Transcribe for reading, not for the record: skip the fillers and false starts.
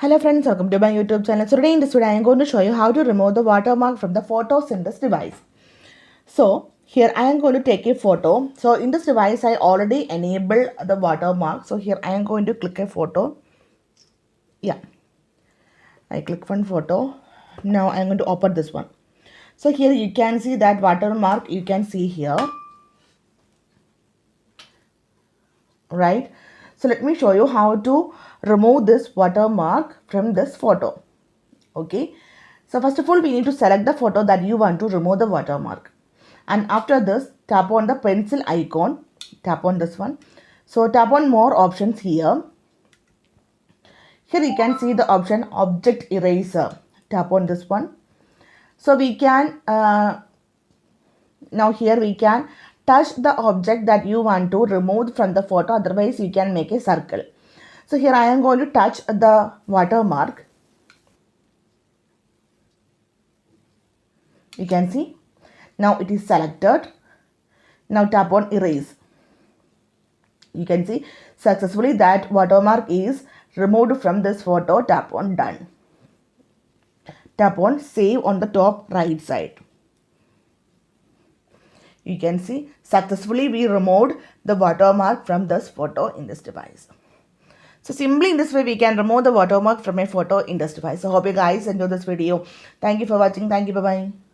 Hello friends, welcome to my YouTube channel. So today in this video I am going to show you how to remove the watermark from the photos in this device. So here I am going to take a photo. So in this device I already enabled the watermark. So here I am going to click a photo. Yeah, I click one photo. Now I am going to open this one. So here you can see that watermark you can see here. Right. So let me show you how to remove this watermark from this photo. Okay. So first of all, we need to select the photo that you want to remove the watermark. And after this, tap on the pencil icon. Tap on this one. So tap on more options here. Here you can see the option object eraser. Tap on this one. So we can, now here we can touch the object that you want to remove from the photo. Otherwise, you can make a circle. So here I am going to touch the watermark. You can see. Now it is selected. Now tap on erase. You can see successfully that watermark is removed from this photo. Tap on done. Tap on save on the top right side. You can see successfully we removed the watermark from this photo in this device. So simply in this way we can remove the watermark from a photo in this device. So hope you guys enjoy this video. Thank you for watching. Thank you. Bye bye.